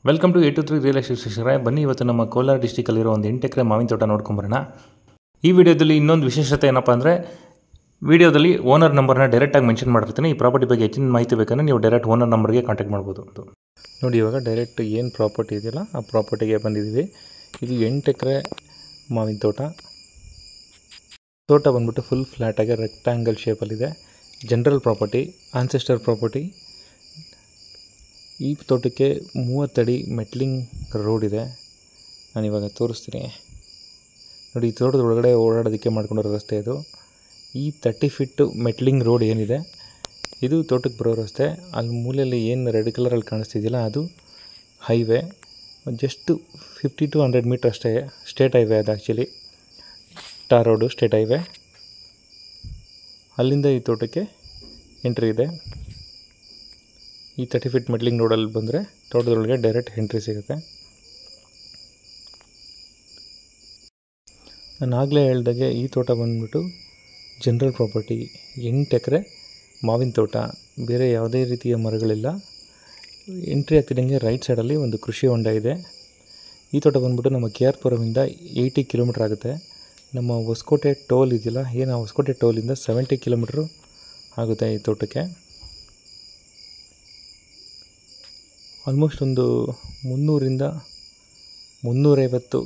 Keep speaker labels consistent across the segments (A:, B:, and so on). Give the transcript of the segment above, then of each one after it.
A: Welcome to 823 real estate ಶಿಕ್ಷಕರೇ. ಬನ್ನಿ ಇವತ್ತು ನಮ್ಮ ಕೋಲಾರ ಡಿಸ್ಟಿಕಲ್ಲಿರೋ ಒಂದು 8 ಎಕರೆ ಮಾವಿನ ತೋಟ ನೋಡ್ಕೊಂಬರೋಣ. ಈ ವಿಡಿಯೋದಲ್ಲಿ ಇನ್ನೊಂದು ವಿಶೇಷತೆ ಏನಪ್ಪ ಅಂದರೆ, ವಿಡಿಯೋದಲ್ಲಿ ಓನರ್ ನಂಬರ್ನ ಡೈರೆಕ್ಟಾಗಿ ಮೆನ್ಷನ್ ಮಾಡಿರ್ತೀನಿ. ಈ ಪ್ರಾಪರ್ಟಿ ಬಗ್ಗೆ ಹೆಚ್ಚಿನ ಮಾಹಿತಿ ಬೇಕಂದರೆ ನೀವು ಡೈರೆಕ್ಟ್ ಓನರ್ ನಂಬರ್ಗೆ ಕಾಂಟ್ಯಾಕ್ಟ್ ಮಾಡ್ಬೋದು. ನೋಡಿ, ಇವಾಗ ಡೈರೆಕ್ಟ್ ಏನು ಪ್ರಾಪರ್ಟಿ ಇದೆಯಲ್ಲ ಆ ಪ್ರಾಪರ್ಟಿಗೆ ಬಂದಿದ್ದೀವಿ. ಇದು 8 ಎಕರೆ ಮಾವಿನ ತೋಟ ಬಂದ್ಬಿಟ್ಟು ಫುಲ್ ಫ್ಲ್ಯಾಟಾಗಿ ರೆಕ್ಟ್ಯಾಂಗಲ್ ಶೇಪಲ್ಲಿದೆ. General property, ancestor property. ಈ ತೋಟಕ್ಕೆ 30 ಅಡಿ ಮೆಟ್ಲಿಂಗ್ ರೋಡ್ ಇದೆ. ನಾನಿವಾಗ ತೋರಿಸ್ತೀನಿ ನೋಡಿ. ಈ ತೋಟದ ಒಳಗಡೆ ಓಡಾಡೋದಕ್ಕೆ ಮಾಡ್ಕೊಂಡಿರೋ ರಸ್ತೆ ಇದು. ಈ 30 ಫೀಟ್ ಮೆಟ್ಲಿಂಗ್ ರೋಡ್ ಏನಿದೆ ಇದು ತೋಟಕ್ಕೆ ಬರೋ ರಸ್ತೆ. ಅಲ್ಲಿ ಮೂಲೆಯಲ್ಲಿ ಏನು ರೆಡ್ ಕಲರಲ್ಲಿ ಕಾಣಿಸ್ತಿದೆಯಲ್ಲ ಅದು ಹೈವೇ. ಜಸ್ಟ್ 50 to 100 ಮೀಟ್ರ್ ಅಷ್ಟೇ. ಸ್ಟೇಟ್ ಹೈವೇ ಅದು, actually tar road, state highway. ಅಲ್ಲಿಂದ ಈ ತೋಟಕ್ಕೆ ಎಂಟ್ರಿ ಇದೆ. ಈ 30 ಫೀಟ್ ಮೆಟ್ಲಿಂಗ್ ರೋಡಲ್ಲಿ ಬಂದರೆ ತೋಟದೊಳಗೆ ಡೈರೆಕ್ಟ್ ಎಂಟ್ರಿ ಸಿಗುತ್ತೆ. ನಾನು ಆಗಲೇ ಹೇಳ್ದಾಗೆ ಈ ತೋಟ ಬಂದ್ಬಿಟ್ಟು ಜನರಲ್ ಪ್ರಾಪರ್ಟಿ. 8 ಎಕರೆ ಮಾವಿನ ತೋಟ, ಬೇರೆ ಯಾವುದೇ ರೀತಿಯ ಮರಗಳಿಲ್ಲ. ಎಂಟ್ರಿ ಆಗ್ತಿದ್ದಂಗೆ ರೈಟ್ ಸೈಡಲ್ಲಿ ಒಂದು ಕೃಷಿ ಹೊಂಡ ಇದೆ. ಈ ತೋಟ ಬಂದ್ಬಿಟ್ಟು ನಮ್ಮ KR ಪುರಮಿಂದ 80 ಕಿಲೋಮೀಟ್ರ್ ಆಗುತ್ತೆ. ನಮ್ಮ ಹೊಸಕೋಟೆ ಟೋಲ್ ಇದೆಯಲ್ಲ, ಏನು ಆ ಹೊಸಕೋಟೆ ಟೋಲಿಂದ 70 ಕಿಲೋಮೀಟ್ರು ಆಗುತ್ತೆ ಈ ತೋಟಕ್ಕೆ. ಆಲ್ಮೋಸ್ಟ್ ಒಂದು 300 to 350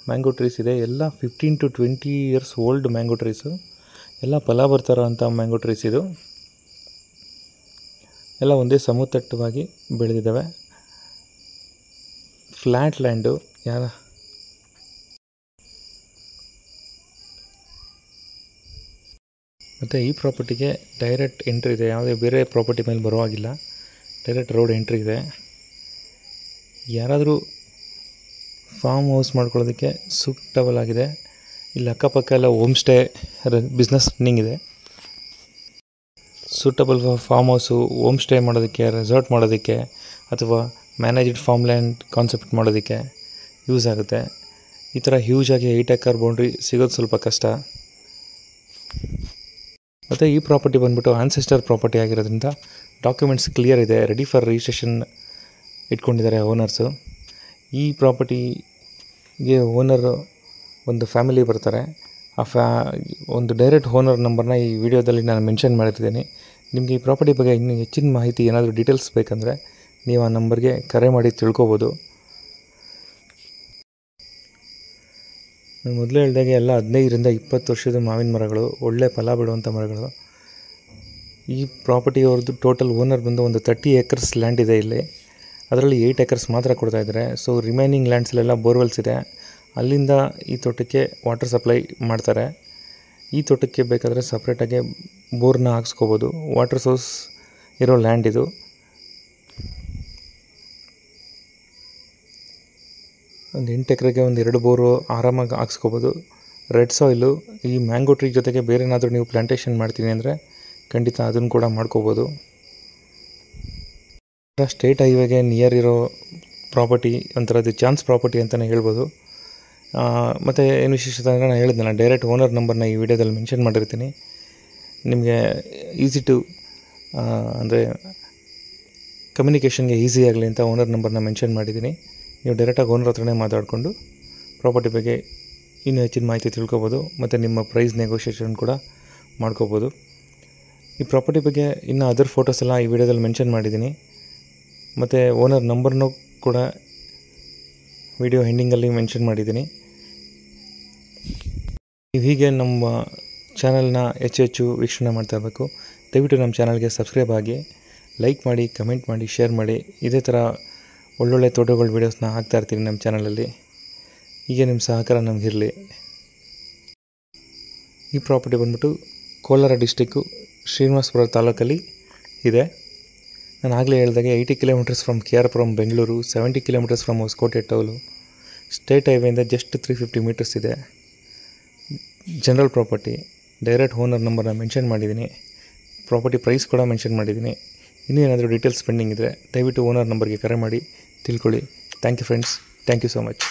A: ಮ್ಯಾಂಗೋ ಟ್ರೀಸ್ ಇದೆ. ಎಲ್ಲ 15 to 20 years old mango trees. ಎಲ್ಲ ಫಲ ಬರ್ತಾರೋ ಅಂಥ ಮ್ಯಾಂಗೋ ಟ್ರೀಸ್ ಇದು. ಎಲ್ಲ ಒಂದೇ ಸಮತಟ್ಟವಾಗಿ ಬೆಳೆದಿದ್ದಾವೆ. Flat land. ಮತ್ತು ಈ ಪ್ರಾಪರ್ಟಿಗೆ ಡೈರೆಕ್ಟ್ ಎಂಟ್ರಿ ಇದೆ. ಯಾವುದೇ ಬೇರೆ ಪ್ರಾಪರ್ಟಿ ಮೇಲೆ ಬರೋ ಹಾಗಿಲ್ಲ. ಡೈರೆಕ್ಟ್ ರೋಡ್ ಎಂಟ್ರಿ ಇದೆ. ಯಾರಾದರೂ ಫಾರ್ಮ್ ಹೌಸ್ ಮಾಡ್ಕೊಳ್ಳೋದಕ್ಕೆ ಸೂಟಬಲ್ ಆಗಿದೆ. ಇಲ್ಲಿ ಅಕ್ಕಪಕ್ಕ ಎಲ್ಲ ಹೋಮ್ ಸ್ಟೇ ಬಿಸ್ನೆಸ್ ರನ್ನಿಂಗ್ ಇದೆ. Suitable form house, home stay ಮಾಡೋದಕ್ಕೆ, ರೆಸಾರ್ಟ್ ಮಾಡೋದಕ್ಕೆ ಅಥವಾ ಮ್ಯಾನೇಜ್ಡ್ ಫಾರ್ಮ್ ಲ್ಯಾಂಡ್ ಕಾನ್ಸೆಪ್ಟ್ ಮಾಡೋದಕ್ಕೆ ಯೂಸ್ ಆಗುತ್ತೆ. ಈ ಥರ ಹ್ಯೂಜಾಗಿ 8 ಎಕರ್ ಬೌಂಡ್ರಿ ಸಿಗೋದು ಸ್ವಲ್ಪ ಕಷ್ಟ. ಮತ್ತು ಈ ಪ್ರಾಪರ್ಟಿ ಬಂದ್ಬಿಟ್ಟು ಆನ್ಸೆಸ್ಟರ್ ಪ್ರಾಪರ್ಟಿ ಆಗಿರೋದ್ರಿಂದ ಡಾಕ್ಯುಮೆಂಟ್ಸ್ ಕ್ಲಿಯರ್ ಇದೆ. ರೆಡಿ ಫಾರ್ ರಿಜಿಸ್ಟ್ರೇಷನ್ ಇಟ್ಕೊಂಡಿದ್ದಾರೆ ಓನರ್ಸು. ಈ ಪ್ರಾಪರ್ಟಿಗೆ ಓನರು ಒಂದು ಫ್ಯಾಮಿಲಿ ಬರ್ತಾರೆ. ಒಂದು ಡೈರೆಕ್ಟ್ ಓನರ್ ನಂಬರ್ನ ಈ ವಿಡಿಯೋದಲ್ಲಿ ನಾನು ಮೆನ್ಷನ್ ಮಾಡಿರ್ತೀನಿ. ನಿಮಗೆ ಈ ಪ್ರಾಪರ್ಟಿ ಬಗ್ಗೆ ಇನ್ನೂ ಹೆಚ್ಚಿನ ಮಾಹಿತಿ ಏನಾದರೂ ಡೀಟೇಲ್ಸ್ ಬೇಕಂದರೆ ನೀವು ಆ ನಂಬರ್ಗೆ ಕರೆ ಮಾಡಿ ತಿಳ್ಕೊಬೋದು. ನಾನು ಮೊದಲೇ ಹೇಳಿದಾಗೆ ಎಲ್ಲ 15 to 20 ವರ್ಷದ ಮಾವಿನ ಮರಗಳು, ಒಳ್ಳೆ ಫಲ ಬಿಡುವಂಥ ಮರಗಳು. ಈ ಪ್ರಾಪರ್ಟಿ ಅವ್ರದ್ದು ಟೋಟಲ್ ಓನರ್ ಬಂದು ಒಂದು 30 acres ಲ್ಯಾಂಡ್ ಇದೆ ಇಲ್ಲಿ. ಅದರಲ್ಲಿ 8 acres ಮಾತ್ರ ಕೊಡ್ತಾಯಿದ್ದಾರೆ. ಸೊ ರಿಮೈನಿಂಗ್ ಲ್ಯಾಂಡ್ಸಲ್ಲೆಲ್ಲ ಬೋರ್ವೆಲ್ಸ್ ಇದೆ. ಅಲ್ಲಿಂದ ಈ ತೋಟಕ್ಕೆ ವಾಟರ್ ಸಪ್ಲೈ ಮಾಡ್ತಾರೆ. ಈ ತೋಟಕ್ಕೆ ಬೇಕಾದರೆ ಸಪ್ರೇಟಾಗಿ ಬೋರ್ನ ಹಾಕ್ಸ್ಕೋಬೋದು. ವಾಟರ್ ಸೋರ್ಸ್ ಇರೋ ಲ್ಯಾಂಡ್ ಇದು. ಒಂದು 8 ಎಕರೆಗೆ ಒಂದು 2 ಬೋರು ಆರಾಮಾಗಿ ಹಾಕ್ಸ್ಕೋಬೋದು. Red soil. ಈ ಮ್ಯಾಂಗೋ ಟ್ರೀ ಜೊತೆಗೆ ಬೇರೆ ಏನಾದರೂ ನೀವು ಪ್ಲಾಂಟೇಷನ್ ಮಾಡ್ತೀನಿ ಅಂದರೆ ಖಂಡಿತ ಅದನ್ನು ಕೂಡ ಮಾಡ್ಕೋಬೋದು. ಸ್ಟೇಟ್ ಹೈವೇಗೆ ನಿಯರ್ ಇರೋ ಪ್ರಾಪರ್ಟಿ, ಒಂಥರದ್ದು ಚಾನ್ಸ್ ಪ್ರಾಪರ್ಟಿ ಅಂತಲೇ ಹೇಳ್ಬೋದು. ಮತ್ತು ಏನು ವಿಶೇಷತೆ ಅಂದರೆ, ನಾನು ಹೇಳಿದ್ನಲ್ಲ ಡೈರೆಕ್ಟ್ ಓನರ್ ನಂಬರ್ನ ಈ ವಿಡಿಯೋದಲ್ಲಿ ಮೆನ್ಷನ್ ಮಾಡಿರ್ತೀನಿ. ನಿಮಗೆ ಈಸಿ ಟು ಅಂದರೆ ಕಮ್ಯುನಿಕೇಷನ್ಗೆ ಈಸಿ ಆಗಲಿ ಅಂತ ಓನರ್ ನಂಬರ್ನ ಮೆನ್ಷನ್ ಮಾಡಿದ್ದೀನಿ. ನೀವು ಡೈರೆಕ್ಟಾಗಿ ಓನರ್ ಹತ್ರನೇ ಮಾತಾಡಿಕೊಂಡು ಪ್ರಾಪರ್ಟಿ ಬಗ್ಗೆ ಇನ್ನೂ ಹೆಚ್ಚಿನ ಮಾಹಿತಿ ತಿಳ್ಕೊಬೋದು. ಮತ್ತು ನಿಮ್ಮ ಪ್ರೈಸ್ ನೆಗೋಷಿಯೇಷನ್ ಕೂಡ ಮಾಡ್ಕೋಬೋದು. ಈ ಪ್ರಾಪರ್ಟಿ ಬಗ್ಗೆ ಇನ್ನೂ ಅದರ್ ಫೋಟೋಸ್ ಎಲ್ಲ ಈ ವಿಡಿಯೋದಲ್ಲಿ ಮೆನ್ಷನ್ ಮಾಡಿದ್ದೀನಿ. ಮತ್ತು ಓನರ್ ನಂಬರ್ನೂ ಕೂಡ ವಿಡಿಯೋ ಎಂಡಿಂಗಲ್ಲಿ ಮೆನ್ಷನ್ ಮಾಡಿದ್ದೀನಿ. ನೀವು ಹೀಗೆ ನಮ್ಮ ಚಾನಲ್ನ ಹೆಚ್ಚು ವೀಕ್ಷಣೆ ಮಾಡ್ತಾ ಇರಬೇಕು. ದಯವಿಟ್ಟು ನಮ್ಮ ಚಾನಲ್ಗೆ ಸಬ್ಸ್ಕ್ರೈಬ್ ಆಗಿ, ಲೈಕ್ ಮಾಡಿ, ಕಮೆಂಟ್ ಮಾಡಿ, ಶೇರ್ ಮಾಡಿ. ಇದೇ ಥರ ಒಳ್ಳೊಳ್ಳೆ ತೋಟಗಳ ವೀಡಿಯೋಸ್ನ ಹಾಕ್ತಾಯಿರ್ತೀನಿ ನಮ್ಮ ಚಾನಲಲ್ಲಿ. ಹೀಗೆ ನಿಮ್ಮ ಸಹಕಾರ ನಮಗಿರಲಿ. ಈ ಪ್ರಾಪರ್ಟಿ ಬಂದ್ಬಿಟ್ಟು ಕೋಲಾರ ಡಿಸ್ಟಿಕ್ಕು ಶ್ರೀನಿವಾಸಪುರ ತಾಲೂಕಲ್ಲಿ ಇದೆ. ನಾನು ಆಗಲೇ ಹೇಳಿದಾಗೆ 80 kilometres from KR Puram Bengaluru, 70 kilometres from Hosakote toll. State ಹೈವೇಯಿಂದ ಜಸ್ಟ್ 350 ಮೀಟರ್ಸ್ ಇದೆ. General property. ಡೈರೆಕ್ಟ್ ಓನರ್ ನಂಬರ್ನ ಮೆನ್ಷನ್ ಮಾಡಿದ್ದೀನಿ. ಪ್ರಾಪರ್ಟಿ ಪ್ರೈಸ್ ಕೂಡ ಮೆನ್ಷನ್ ಮಾಡಿದ್ದೀನಿ. ಇನ್ನೂ ಏನಾದರೂ ಡೀಟೇಲ್ಸ್ ಪೆಂಡಿಂಗ್ ಇದ್ದರೆ ದಯವಿಟ್ಟು ಓನರ್ ನಂಬರ್ಗೆ ಕರೆ ಮಾಡಿ ತಿಳ್ಕೊಳ್ಳಿ. Thank you friends. Thank you so much.